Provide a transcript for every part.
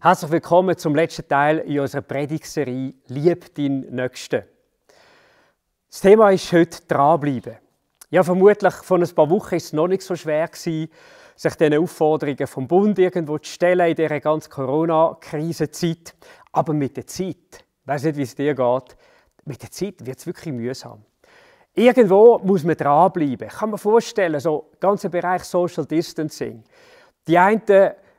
Herzlich willkommen zum letzten Teil in unserer Predigtserie «Lieb deinen Nächsten». Das Thema ist heute «Dranbleiben». Ja, vermutlich vor ein paar Wochen war es noch nicht so schwer gewesen, sich diesen Aufforderungen vom Bund irgendwo zu stellen in dieser ganzen Corona-Krisenzeit. Aber mit der Zeit, ich weiss nicht, wie es dir geht, mit der Zeit wird es wirklich mühsam. Irgendwo muss man dranbleiben. Ich kann mir vorstellen, so der ganze Bereich Social Distancing. Die einen,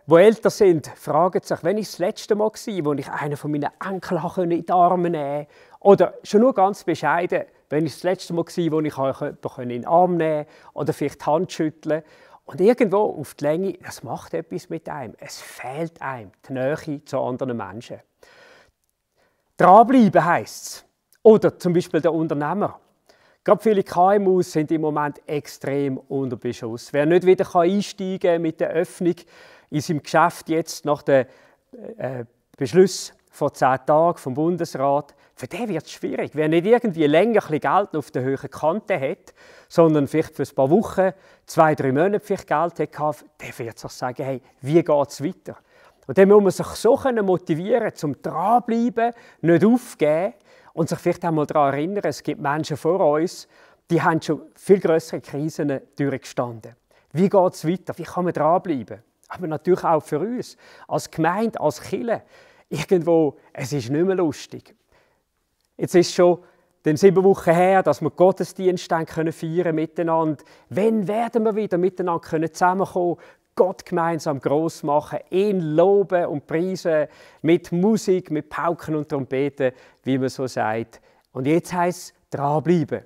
die älter sind, fragen sich, wenn ich das letzte Mal war, wo ich einen von meinen Enkeln in die Arme nehmen konnte. Oder schon nur ganz bescheiden, wenn ich das letzte Mal war, wo ich jemanden in den Arm nehmen konnte oder vielleicht die Hand schütteln. Und irgendwo auf die Länge, das macht etwas mit einem. Es fehlt einem die Nähe zu anderen Menschen. Dranbleiben heisst es. Oder zum Beispiel der Unternehmer. Gerade viele KMUs sind im Moment extrem unter Beschuss. Wer nicht wieder einsteigen kann mit der Öffnung in seinem Geschäft jetzt nach dem Beschluss vor 10 Tagen vom Bundesrat, für den wird es schwierig. Wer nicht irgendwie länger ein bisschen Geld auf der hohen Kante hat, sondern vielleicht für ein paar Wochen, 2-3 Monate vielleicht Geld hat, der wird sich sagen, hey, wie geht es weiter? Und dann muss man sich so motivieren, zum dranbleiben, nicht aufgeben und sich vielleicht einmal daran erinnern, es gibt Menschen vor uns, die haben schon viel grössere Krisen durchgestanden. Wie geht es weiter? Wie kann man dranbleiben? Aber natürlich auch für uns, als Gemeinde, als Kirche. Irgendwo, es ist nicht mehr lustig. Jetzt ist schon 7 Wochen her, dass wir Gottesdienst feiern miteinander. Wann werden wir wieder miteinander zusammenkommen, Gott gemeinsam gross machen, ihn loben und preisen, mit Musik, mit Pauken und Trompeten, wie man so sagt. Und jetzt heisst es, dranbleiben.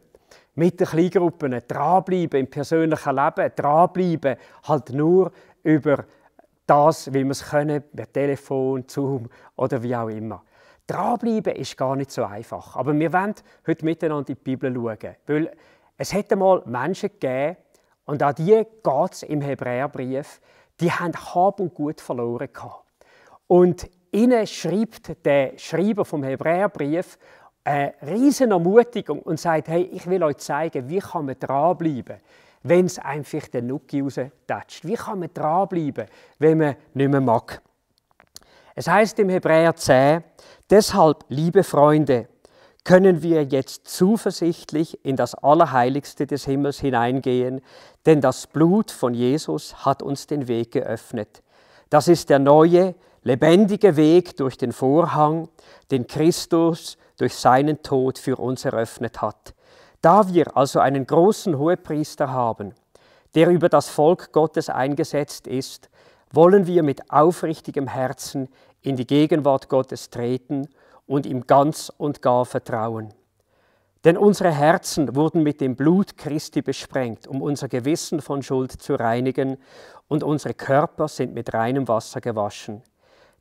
Mit den Kleingruppen, dranbleiben im persönlichen Leben, dranbleiben halt nur über das, wie wir es können, per Telefon, Zoom oder wie auch immer. Dranbleiben ist gar nicht so einfach. Aber wir wollen heute miteinander in die Bibel schauen. Weil es hat einmal Menschen gegeben, und an die geht es im Hebräerbrief, die haben Hab und Gut verloren gehabt. Und ihnen schreibt der Schreiber vom Hebräerbrief eine riesige Ermutigung und sagt, hey, ich will euch zeigen, wie kann man dranbleiben, wenn es einfach den Nucki raustatscht. Wie kann man dranbleiben, wenn man nicht mehr mag? Es heißt im Hebräer 10, deshalb, liebe Freunde, können wir jetzt zuversichtlich in das Allerheiligste des Himmels hineingehen, denn das Blut von Jesus hat uns den Weg geöffnet. Das ist der neue, lebendige Weg durch den Vorhang, den Christus durch seinen Tod für uns eröffnet hat. Da wir also einen großen Hohepriester haben, der über das Volk Gottes eingesetzt ist, wollen wir mit aufrichtigem Herzen in die Gegenwart Gottes treten und ihm ganz und gar vertrauen. Denn unsere Herzen wurden mit dem Blut Christi besprengt, um unser Gewissen von Schuld zu reinigen, und unsere Körper sind mit reinem Wasser gewaschen.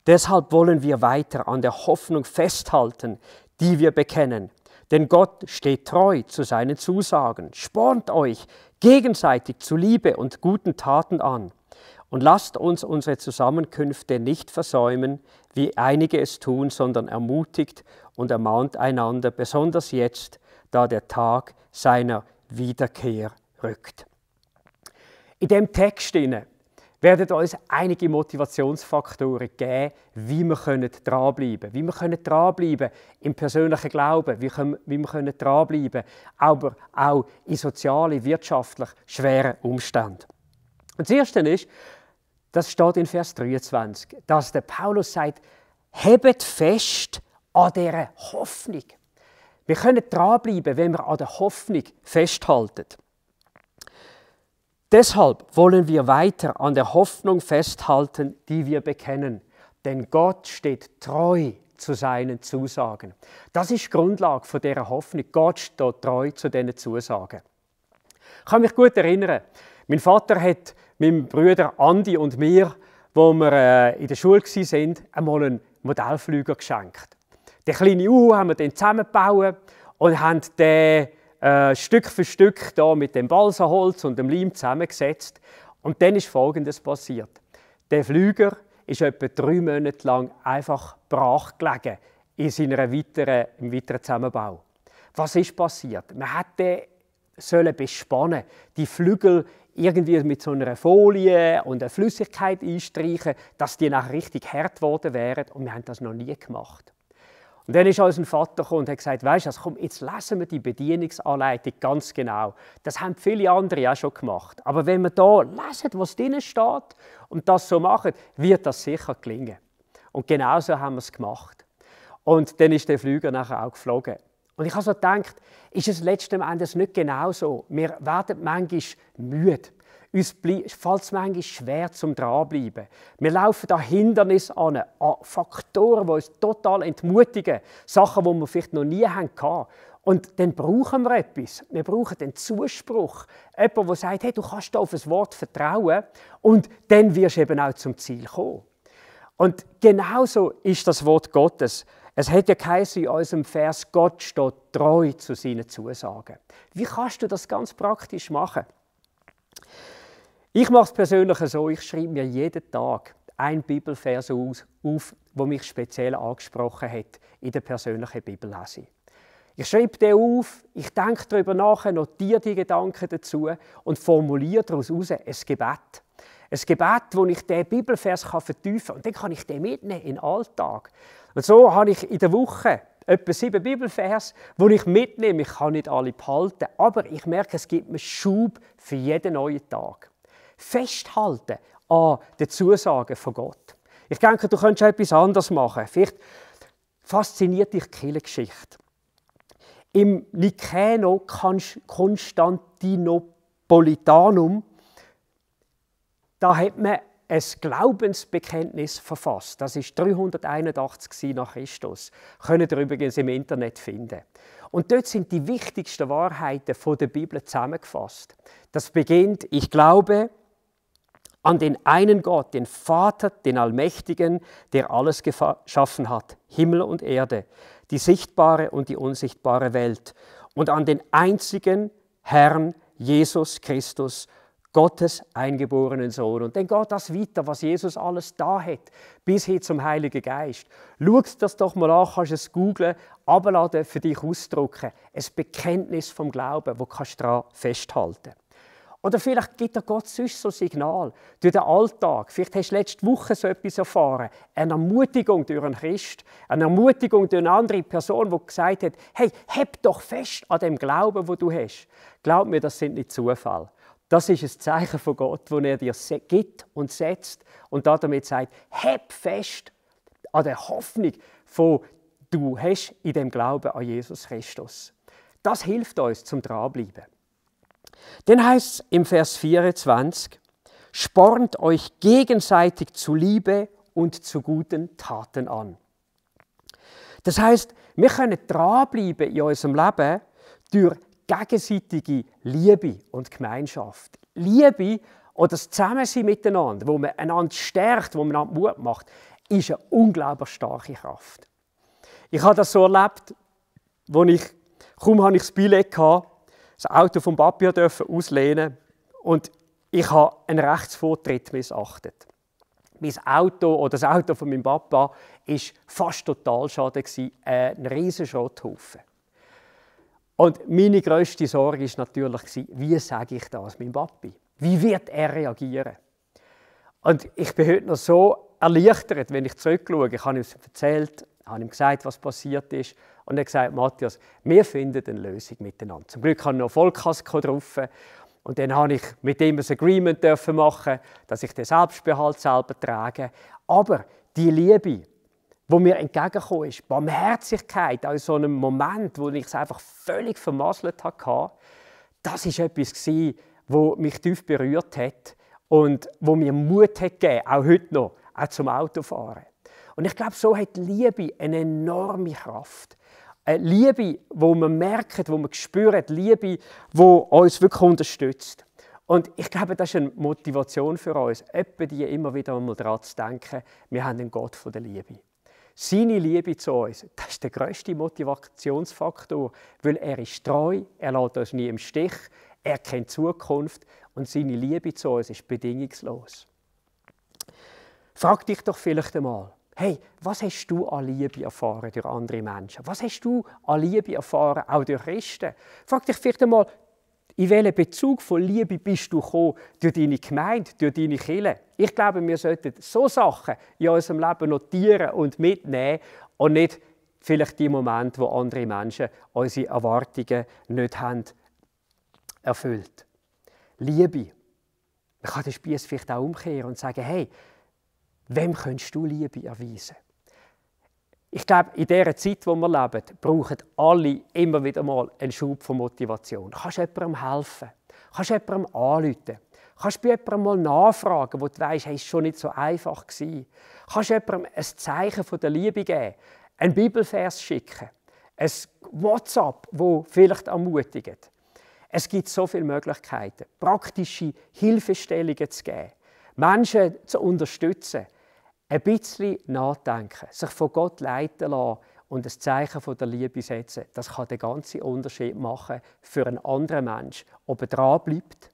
Deshalb wollen wir weiter an der Hoffnung festhalten, die wir bekennen. Denn Gott steht treu zu seinen Zusagen, spornt euch gegenseitig zu Liebe und guten Taten an. Und lasst uns unsere Zusammenkünfte nicht versäumen, wie einige es tun, sondern ermutigt und ermahnt einander, besonders jetzt, da der Tag seiner Wiederkehr rückt. In diesem Text werden uns einige Motivationsfaktoren geben, wie wir dranbleiben können. Wie wir dranbleiben im persönlichen Glauben, wie wir dranbleiben, aber auch in sozialen, wirtschaftlich schweren Umständen. Und das Erste ist, das steht in Vers 23, dass der Paulus sagt, hebt fest an dieser Hoffnung. Wir können dranbleiben, wenn wir an der Hoffnung festhalten. Deshalb wollen wir weiter an der Hoffnung festhalten, die wir bekennen. Denn Gott steht treu zu seinen Zusagen. Das ist die Grundlage von dieser Hoffnung. Gott steht treu zu diesen Zusagen. Ich kann mich gut erinnern, mein Vater hat meinem Bruder Andi und mir, wo wir in der Schule waren, einmal einen Modellflüger geschenkt. Den kleinen Uhu haben wir dann zusammengebaut und haben den Stück für Stück da mit dem Balsaholz und dem Leim zusammengesetzt. Und dann ist Folgendes passiert. Der Flüger ist etwa 3 Monate lang einfach brach gelegen im weiteren Zusammenbau. Was ist passiert? Man hat den bespannen, die Flügel irgendwie mit so einer Folie und einer Flüssigkeit einstreichen, dass die nachher richtig hart geworden wären. Und wir haben das noch nie gemacht. Und dann ist unser Vater gekommen und hat gesagt, weisst du, komm, jetzt lesen wir die Bedienungsanleitung ganz genau. Das haben viele andere auch schon gemacht. Aber wenn wir da lesen, was drin steht und das so machen, wird das sicher gelingen. Und genau so haben wir es gemacht. Und dann ist der Flüger nachher auch geflogen. Und ich habe so gedacht, ist es letzten Endes nicht genau so? Wir werden manchmal müde. Uns fällt es manchmal schwer zum Dranbleiben. Wir laufen an Hindernisse an Faktoren, die uns total entmutigen. Sachen, die wir vielleicht noch nie hatten. Und dann brauchen wir etwas. Wir brauchen den Zuspruch. Jemand, der sagt, hey, du kannst auf ein Wort vertrauen und dann wirst du eben auch zum Ziel kommen. Und genauso ist das Wort Gottes. Es hat ja geheißen in unserem Vers, Gott steht treu zu seinen Zusagen. Wie kannst du das ganz praktisch machen? Ich mache es persönlich so, ich schreibe mir jeden Tag einen Bibelvers auf, der mich speziell angesprochen hat in der persönlichen Bibellesung. Ich schreibe den auf, ich denke darüber nach, notiere die Gedanken dazu und formuliere daraus ein Gebet. Ein Gebet, wo ich diesen Bibelvers vertiefen kann. Und dann kann ich den mitnehmen in den Alltag. Und so habe ich in der Woche etwa 7 Bibelvers, die ich mitnehme. Ich kann nicht alle behalten, aber ich merke, es gibt mir Schub für jeden neuen Tag. Festhalten an den Zusagen von Gott. Ich denke, du könntest etwas anderes machen. Vielleicht fasziniert dich die Kirchengeschichte. Im Nicäno Konstantinopolitanum, da hat man ein Glaubensbekenntnis verfasst. Das ist 381 nach Christus. Könnt ihr übrigens im Internet finden. Und dort sind die wichtigsten Wahrheiten der Bibel zusammengefasst. Das beginnt, ich glaube an den einen Gott, den Vater, den Allmächtigen, der alles geschaffen hat, Himmel und Erde, die sichtbare und die unsichtbare Welt, und an den einzigen Herrn Jesus Christus, Gottes eingeborenen Sohn. Und dann geht das weiter, was Jesus alles da hat, bis hin zum Heiligen Geist. Schau das doch mal an, kannst es googlen, abladen, für dich ausdrucken. Ein Bekenntnis vom Glauben, wo kannst du daran festhalten. Oder vielleicht gibt dir Gott sonst so ein Signal durch den Alltag. Vielleicht hast du letzte Woche so etwas erfahren. Eine Ermutigung durch einen Christ, eine Ermutigung durch eine andere Person, die gesagt hat, hey, heb doch fest an dem Glauben, wo du hast. Glaub mir, das sind nicht Zufälle. Das ist ein Zeichen von Gott, das er dir gibt und setzt und damit sagt, heb fest an der Hoffnung, die du hast in dem Glauben an Jesus Christus. Das hilft uns zum Dranbleiben. Dann heißt es im Vers 24, spornt euch gegenseitig zu Liebe und zu guten Taten an. Das heißt, wir können dranbleiben in unserem Leben durch gegenseitige Liebe und Gemeinschaft. Liebe oder das Zusammensein miteinander, wo man einander stärkt, wo man einander Mut macht, ist eine unglaublich starke Kraft. Ich habe das so erlebt, kaum hatte ich das Billett hatte, das Auto vom Papi auslehnen und ich habe einen Rechtsvortritt missachtet. Mein Auto oder das Auto von meinem Papa war fast Totalschaden, ein riesiger Schrotthaufen. Und meine grösste Sorge war natürlich, wie sage ich das meinem Papi? Wie wird er reagieren? Und ich bin heute noch so erleichtert, wenn ich zurückschaue. Ich habe ihm erzählt, habe ihm gesagt, was passiert ist. Und er hat gesagt, Matthias, wir finden eine Lösung miteinander. Zum Glück habe ich noch Vollkasko drauf. Und dann habe ich mit ihm ein Agreement machen, dass ich den Selbstbehalt selber trage. Aber die Liebe, die mir entgegengekommen ist, Barmherzigkeit, auch in so einem Moment, wo ich es einfach völlig vermasselt hatte, das war etwas, das mich tief berührt hat und wo mir Mut hat gegeben, auch heute noch, auch zum Autofahren. Und ich glaube, so hat Liebe eine enorme Kraft. Eine Liebe, wo man merkt, wo man spürt, Liebe, die uns wirklich unterstützt. Und ich glaube, das ist eine Motivation für uns, immer wieder einmal daran zu denken, wir haben einen Gott von der Liebe. Seine Liebe zu uns, das ist der grösste Motivationsfaktor, weil er ist treu, er lässt uns nie im Stich, er kennt die Zukunft und seine Liebe zu uns ist bedingungslos. Frag dich doch vielleicht einmal, hey, was hast du an Liebe erfahren durch andere Menschen? Was hast du an Liebe erfahren, auch durch Christen? Frag dich vielleicht einmal, In welchen Bezug von Liebe bist du gekommen durch deine Gemeinde, durch deine Kirche? Ich glaube, wir sollten so Sachen in unserem Leben notieren und mitnehmen und nicht vielleicht die Momente, wo andere Menschen unsere Erwartungen nicht haben erfüllt. Liebe. Man kann den Spieß vielleicht auch umkehren und sagen, hey, wem könntest du Liebe erweisen? Ich glaube, in dieser Zeit, in der wir leben, brauchen alle immer wieder mal einen Schub von Motivation. Kannst du jemandem helfen? Kannst du jemandem anrufen? Kannst du bei jemandem mal nachfragen, wo du weisst, hey, es war schon nicht so einfach gewesen? Kannst du jemandem ein Zeichen von der Liebe geben? Einen Bibelvers schicken? Ein WhatsApp, das vielleicht ermutigt? Es gibt so viele Möglichkeiten, praktische Hilfestellungen zu geben, Menschen zu unterstützen, ein bisschen nachdenken, sich von Gott leiten lassen und ein Zeichen von der Liebe setzen. Das kann den ganzen Unterschied machen für einen anderen Menschen, ob er dranbleibt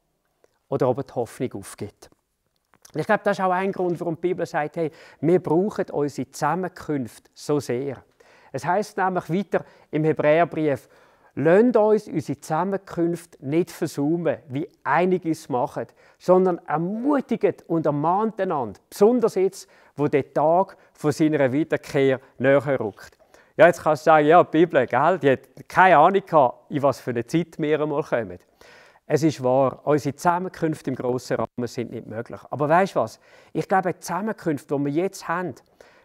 oder ob er die Hoffnung aufgibt. Ich glaube, das ist auch ein Grund, warum die Bibel sagt, hey, wir brauchen unsere Zusammenkünfte so sehr. Es heißt nämlich weiter im Hebräerbrief, lasst uns unsere Zusammenkünfte nicht versäumen, wie einige es machen, sondern ermutigt und ermahnt einander, besonders jetzt, wo der Tag von seiner Wiederkehr näher rückt. Ja, jetzt kannst du sagen, ja, die Bibel, gell, die hat keine Ahnung gehabt, in was für eine Zeit wir einmal kommen. Es ist wahr, unsere Zusammenkünfte im grossen Rahmen sind nicht möglich. Aber weißt du was? Ich glaube, die Zusammenkünfte, die wir jetzt haben,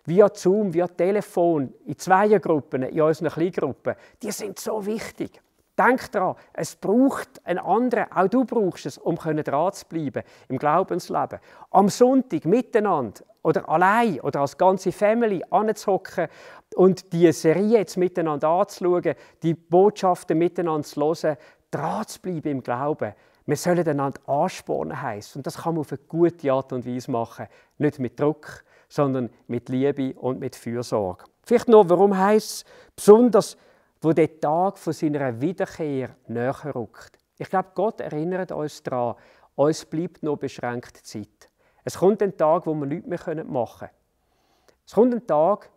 via Zoom, via Telefon, in Zweiergruppen, in unseren Kleingruppen, die sind so wichtig. Denk daran, es braucht einen anderen, auch du brauchst es, um dran zu bleiben im Glaubensleben. Am Sonntag miteinander oder allein oder als ganze Family anzuhocken und die Serie jetzt miteinander anzuschauen, die Botschaften miteinander zu hören, dran zu bleiben im Glauben. Wir sollen einander anspornen heissen. Und das kann man auf eine gute Art und Weise machen. Nicht mit Druck, sondern mit Liebe und mit Fürsorge. Vielleicht noch, warum heisst es besonders, wo der Tag von seiner Wiederkehr näher rückt. Ich glaube, Gott erinnert uns daran, uns bleibt noch beschränkte Zeit. Es kommt ein Tag, wo wir nichts mehr machen können. Es kommt ein Tag,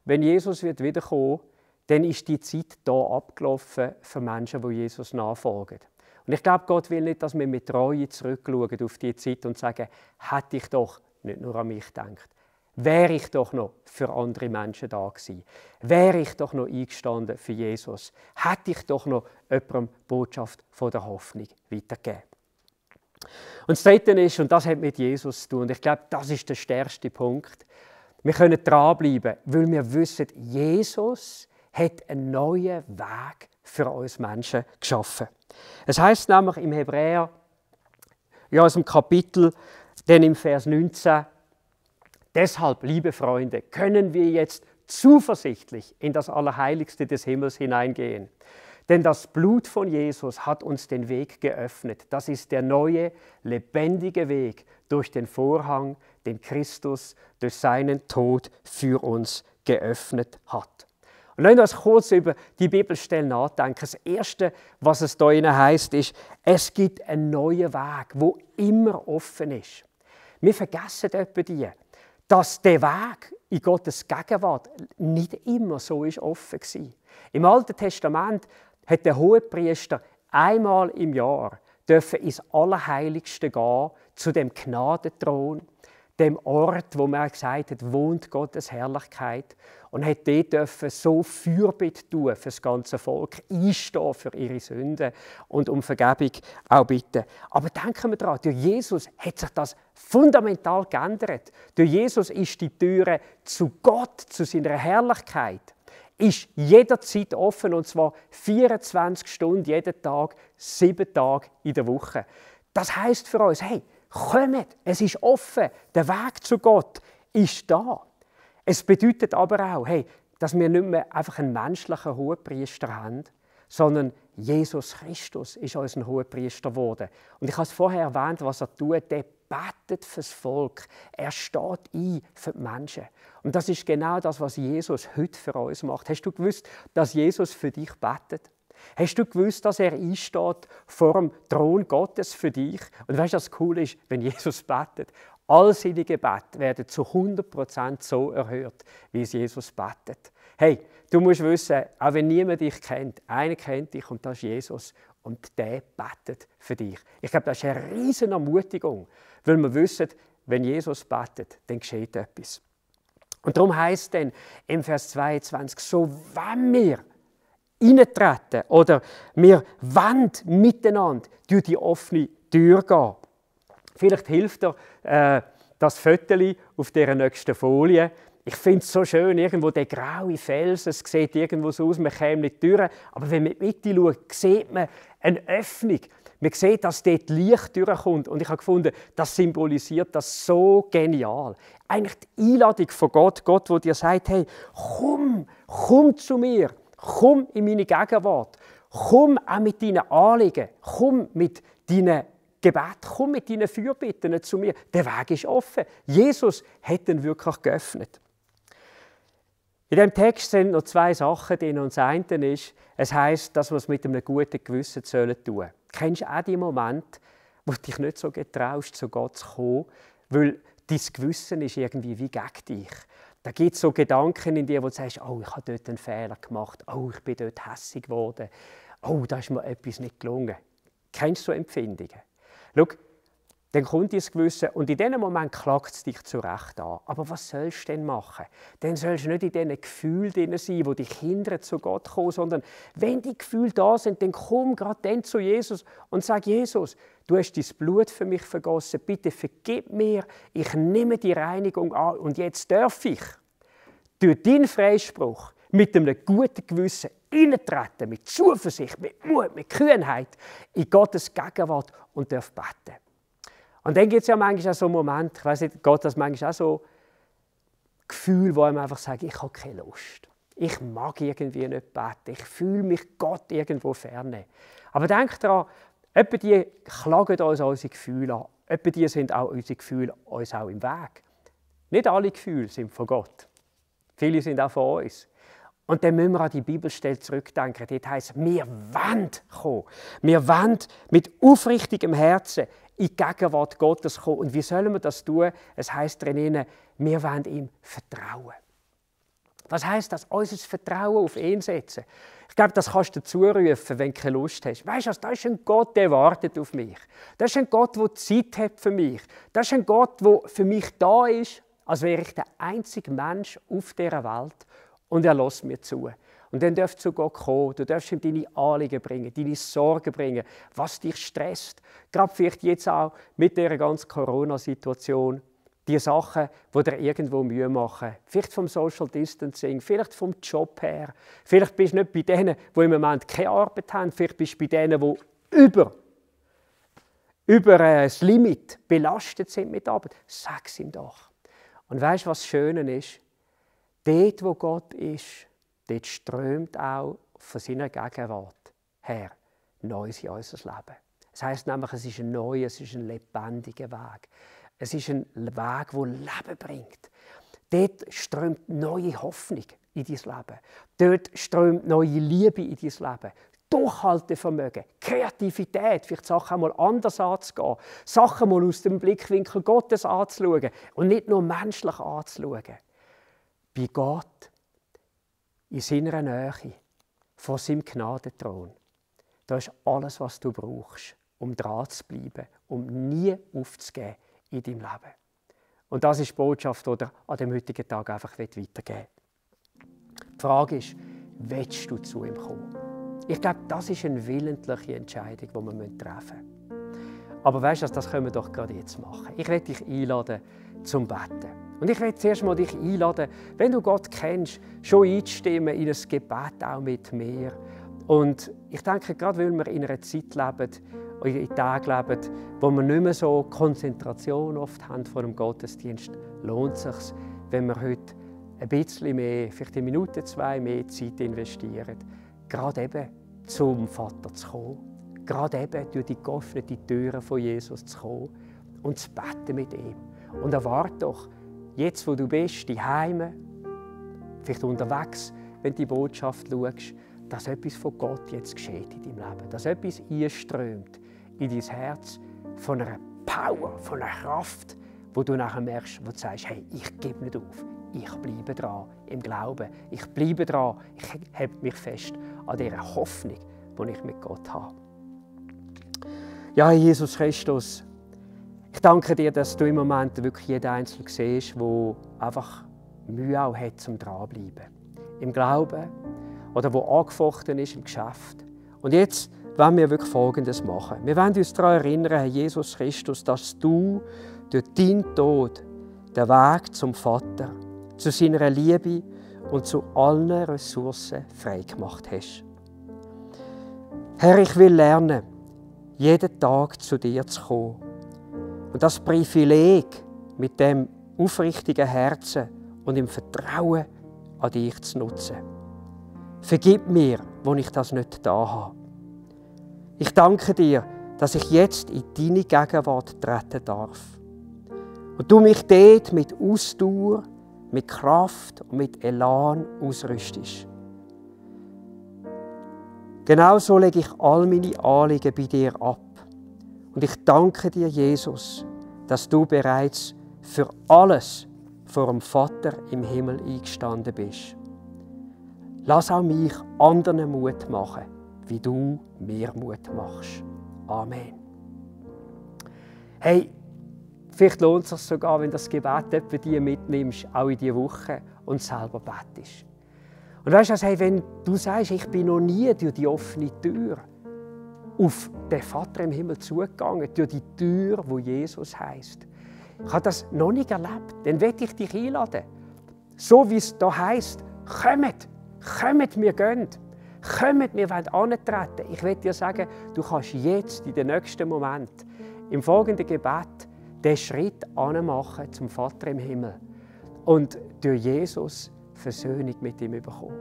wenn Jesus wiederkommen wird, dann ist die Zeit hier abgelaufen für Menschen, die Jesus nachfolgen. Und ich glaube, Gott will nicht, dass wir mit Reue zurückschauen auf diese Zeit und sagen, hätte ich doch nicht nur an mich gedacht. Wäre ich doch noch für andere Menschen da gewesen. Wäre ich doch noch eingestanden für Jesus. Hätte ich doch noch jemandem die Botschaft von der Hoffnung weitergegeben. Und das Dritte ist, und das hat mit Jesus zu tun, und ich glaube, das ist der stärkste Punkt, wir können dranbleiben, weil wir wissen, Jesus hat einen neuen Weg für uns Menschen geschaffen. Es heißt nämlich im Hebräer, ja, aus dem Kapitel, denn im Vers 19, deshalb, liebe Freunde, können wir jetzt zuversichtlich in das Allerheiligste des Himmels hineingehen. Denn das Blut von Jesus hat uns den Weg geöffnet. Das ist der neue, lebendige Weg durch den Vorhang, den Christus durch seinen Tod für uns geöffnet hat. Und wenn wir uns kurz über die Bibelstellen nachdenken, das Erste, was es da heisst, ist, es gibt einen neuen Weg, der immer offen ist. Wir vergessen etwa dass der Weg in Gottes Gegenwart nicht immer so offen war. Im Alten Testament hat der Hohepriester einmal im Jahr ins Allerheiligste gehen, zu dem Gnadenthron, dem Ort, wo man gesagt hat, wohnt Gottes Herrlichkeit, und hat dort so Fürbitte tun für das ganze Volk, einstehen für ihre Sünden und um Vergebung auch bitten. Aber denken wir daran, durch Jesus hat sich das fundamental geändert. Durch Jesus ist die Türe zu Gott, zu seiner Herrlichkeit, ist jederzeit offen, und zwar 24 Stunden jeden Tag, 7 Tage in der Woche. Das heisst für uns, hey, kommt, es ist offen, der Weg zu Gott ist da. Es bedeutet aber auch, hey, dass wir nicht mehr einfach einen menschlichen Hohepriester haben, sondern Jesus Christus ist unser Hohepriester geworden. Und ich habe es vorher erwähnt, was er tut, der betet fürs Volk. Er steht ein für die Menschen. Und das ist genau das, was Jesus heute für uns macht. Hast du gewusst, dass Jesus für dich betet? Hast du gewusst, dass er einsteht vor dem Thron Gottes für dich? Und weißt du, was cool ist, wenn Jesus betet? All seine Gebete werden zu 100% so erhört, wie es Jesus betet. Hey, du musst wissen, auch wenn niemand dich kennt, einer kennt dich und das ist Jesus. Und der betet für dich. Ich glaube, das ist eine riesige Ermutigung, weil wir wissen, wenn Jesus betet, dann geschieht etwas. Und darum heisst es dann im Vers 22, so wenn wir reintreten oder wir wollen miteinander durch die offene Tür gehen. Vielleicht hilft dir das Foto auf dieser nächsten Folie. Ich finde es so schön, irgendwo der graue Felsen, es sieht irgendwo so aus, man käme nicht durch. Aber wenn man in die Mitte schaut, sieht man eine Öffnung. Man sieht, dass dort Licht durchkommt. Und ich habe gefunden, das symbolisiert das so genial. Eigentlich die Einladung von Gott, der dir sagt, hey, komm zu mir, komm in meine Gegenwart, komm auch mit deinen Anliegen, komm mit deinen Gebet, komm mit deinen Fürbitten zu mir. Der Weg ist offen. Jesus hat ihn wirklich geöffnet. In diesem Text sind noch zwei Sachen drin. Und das eine ist, es heisst, dass wir es mit einem guten Gewissen tun sollen. Kennst du auch die Momente, wo du dich nicht so getraust, zu Gott zu kommen, weil dein Gewissen ist irgendwie wie gegen dich. Da gibt es so Gedanken in dir, wo du sagst, oh, ich habe dort einen Fehler gemacht, oh, ich bin dort hässig geworden, oh, da ist mir etwas nicht gelungen. Kennst du so Empfindungen? Schau, dann kommt dein Gewissen und in diesem Moment klagt es dich zurecht an. Aber was sollst du denn machen? Dann sollst du nicht in diesen Gefühlen drin sein, die dich hindern, zu Gott zu kommen, sondern wenn die Gefühle da sind, dann komm gerade dann zu Jesus und sag, Jesus, du hast dein Blut für mich vergossen, bitte vergib mir, ich nehme die Reinigung an und jetzt darf ich durch deinen Freispruch mit einem guten Gewissen hineintreten, mit Zuversicht, mit Mut, mit Kühnheit in Gottes Gegenwart und darf beten. Und dann gibt es ja manchmal auch so Momente, ich weiss nicht, Gott das manchmal auch so Gefühle, wo einem einfach sagt, ich habe keine Lust. Ich mag irgendwie nicht beten. Ich fühle mich Gott irgendwo ferne. Aber denk daran, etwa die klagen uns unsere Gefühle an. Etwa die sind auch unsere Gefühle uns auch im Weg. Nicht alle Gefühle sind von Gott. Viele sind auch von uns. Und dann müssen wir an die Bibelstelle zurückdenken. Dort heisst, wir wollen kommen. Wir wollen mit aufrichtigem Herzen in die Gegenwart Gottes kommen. Und wie sollen wir das tun? Es heisst drinnen, wir wollen ihm vertrauen. Was heisst das? Unser Vertrauen auf ihn setzen. Ich glaube, das kannst du zurufen, wenn du keine Lust hast. Weißt du, das ist ein Gott, der wartet auf mich. Das ist ein Gott, der Zeit hat für mich. Das ist ein Gott, der für mich da ist, als wäre ich der einzige Mensch auf dieser Welt. Und er lässt mir zu. Und dann darfst du zu Gott kommen. Du darfst ihm deine Anliegen bringen, deine Sorgen bringen, was dich stresst. Gerade vielleicht jetzt auch mit dieser ganzen Corona-Situation. Die Sachen, die dir irgendwo Mühe machen. Vielleicht vom Social Distancing, vielleicht vom Job her. Vielleicht bist du nicht bei denen, die im Moment keine Arbeit haben. Vielleicht bist du bei denen, die über das Limit belastet sind mit Arbeit. Sag es ihm doch. Und weißt du, was das Schöne ist? Dort, wo Gott ist, dort strömt auch von seiner Gegenwart her Neues in unser Leben. Das heisst nämlich, es ist ein neuer, es ist ein lebendiger Weg. Es ist ein Weg, der Leben bringt. Dort strömt neue Hoffnung in dein Leben. Dort strömt neue Liebe in dein Leben. Durchhaltevermögen, Kreativität, vielleicht Sachen einmal anders anzugehen, Sachen mal aus dem Blickwinkel Gottes anzuschauen und nicht nur menschlich anzuschauen. Bei Gott, in seiner Nähe, vor seinem Gnadenthron. Da ist alles, was du brauchst, um dran zu bleiben, um nie aufzugeben in deinem Leben. Und das ist die Botschaft, die an dem heutigen Tag einfach weitergeben will. Die Frage ist, willst du zu ihm kommen? Ich glaube, das ist eine willentliche Entscheidung, die wir treffen müssen. Aber weißt du, das können wir doch gerade jetzt machen. Ich werde dich einladen zum Beten. Und ich werde zuerst mal dich einladen, wenn du Gott kennst, schon einzustimmen in ein Gebet auch mit mir. Und ich denke, gerade weil wir in einer Zeit leben, in Tagen leben, wo wir nicht mehr so Konzentration oft haben vor dem Gottesdienst, lohnt es sich, wenn wir heute ein bisschen mehr, vielleicht eine Minute, zwei mehr Zeit investieren, gerade eben zum Vater zu kommen, gerade eben durch die geöffneten Türen von Jesus zu kommen und zu beten mit ihm. Und erwarte doch, jetzt wo du bist, die Heime, vielleicht unterwegs, wenn du die Botschaft schaust, dass etwas von Gott jetzt geschieht in deinem Leben, dass etwas einströmt in dein Herz von einer Power, von einer Kraft, wo du nachher merkst, wo du sagst, hey, ich gebe nicht auf, ich bleibe dran im Glauben, ich bleibe dran, ich halte mich fest an dieser Hoffnung, die ich mit Gott habe. Ja, Jesus Christus, ich danke dir, dass du im Moment wirklich jeden Einzelnen siehst, der einfach Mühe auch hat, zum Dranbleiben. Im Glauben oder der angefochten ist im Geschäft. Und jetzt wollen wir wirklich Folgendes machen. Wir wollen uns daran erinnern, Herr Jesus Christus, dass du durch deinen Tod den Weg zum Vater, zu seiner Liebe und zu allen Ressourcen freigemacht hast. Herr, ich will lernen, jeden Tag zu dir zu kommen. Und das Privileg mit dem aufrichtigen Herzen und im Vertrauen an dich zu nutzen. Vergib mir, wo ich das nicht da habe. Ich danke dir, dass ich jetzt in deine Gegenwart treten darf. Und du mich dort mit Ausdauer, mit Kraft und mit Elan ausrüstest. Genauso lege ich all meine Anliegen bei dir ab. Und ich danke dir, Jesus, dass du bereits für alles vor dem Vater im Himmel eingestanden bist. Lass auch mich anderen Mut machen, wie du mir Mut machst. Amen. Hey, vielleicht lohnt es sich sogar, wenn das Gebet etwa dir mitnimmst, auch in diese Woche und selber betest. Und weißt du, hey, wenn du sagst, ich bin noch nie durch die offene Tür auf den Vater im Himmel zugegangen, durch die Tür, wo Jesus heisst. Ich habe das noch nicht erlebt. Dann möchte ich dich einladen. So wie es da heisst, kommt, wir gehen. Kommt, wir wollen antreten. Ich will dir sagen, du kannst jetzt, in den nächsten Moment, im folgenden Gebet, den Schritt anmachen zum Vater im Himmel und durch Jesus Versöhnung mit ihm bekommen,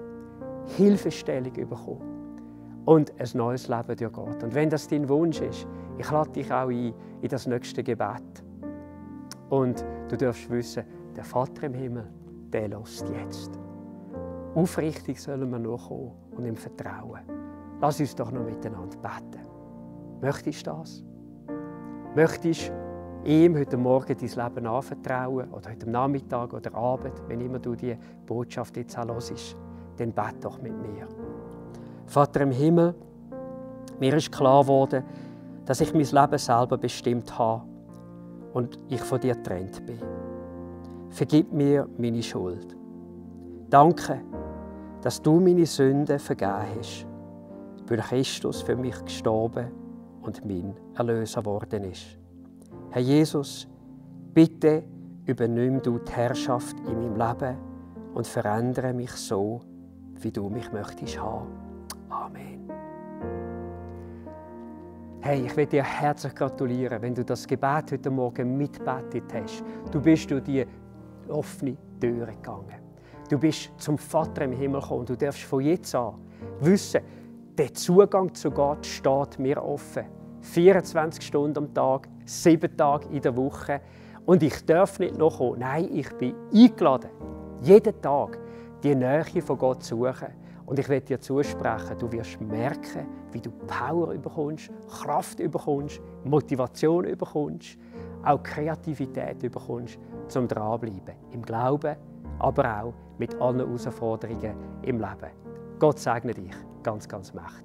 Hilfestellung bekommen und ein neues Leben durch Gott. Und wenn das dein Wunsch ist, ich lade dich auch ein in das nächste Gebet. Und du darfst wissen, der Vater im Himmel, der lässt jetzt. Aufrichtig sollen wir nur kommen und im Vertrauen. Lass uns doch noch miteinander beten. Möchtest du das? Möchtest du ihm heute Morgen dein Leben anvertrauen oder heute Nachmittag oder Abend, wenn immer du die Botschaft jetzt auch hörst, dann bete doch mit mir. Vater im Himmel, mir ist klar geworden, dass ich mein Leben selber bestimmt habe und ich von dir getrennt bin. Vergib mir meine Schuld. Danke, dass du meine Sünden vergeben hast, weil Christus für mich gestorben und mein Erlöser geworden ist. Herr Jesus, bitte übernimm du die Herrschaft in meinem Leben und verändere mich so, wie du mich möchtest haben. Amen. Hey, ich will dir herzlich gratulieren, wenn du das Gebet heute Morgen mitgebetet hast. Du bist durch die offene Tür gegangen. Du bist zum Vater im Himmel gekommen. Du darfst von jetzt an wissen, der Zugang zu Gott steht mir offen. 24 Stunden am Tag, 7 Tage in der Woche. Und ich darf nicht noch kommen. Nein, ich bin eingeladen, jeden Tag die Nähe von Gott zu suchen. Und ich werde dir zusprechen, du wirst merken, wie du Power bekommst, Kraft bekommst, Motivation bekommst, auch Kreativität bekommst, zum Dranbleiben. Im Glauben, aber auch mit allen Herausforderungen im Leben. Gott segne dich ganz, ganz mächtig.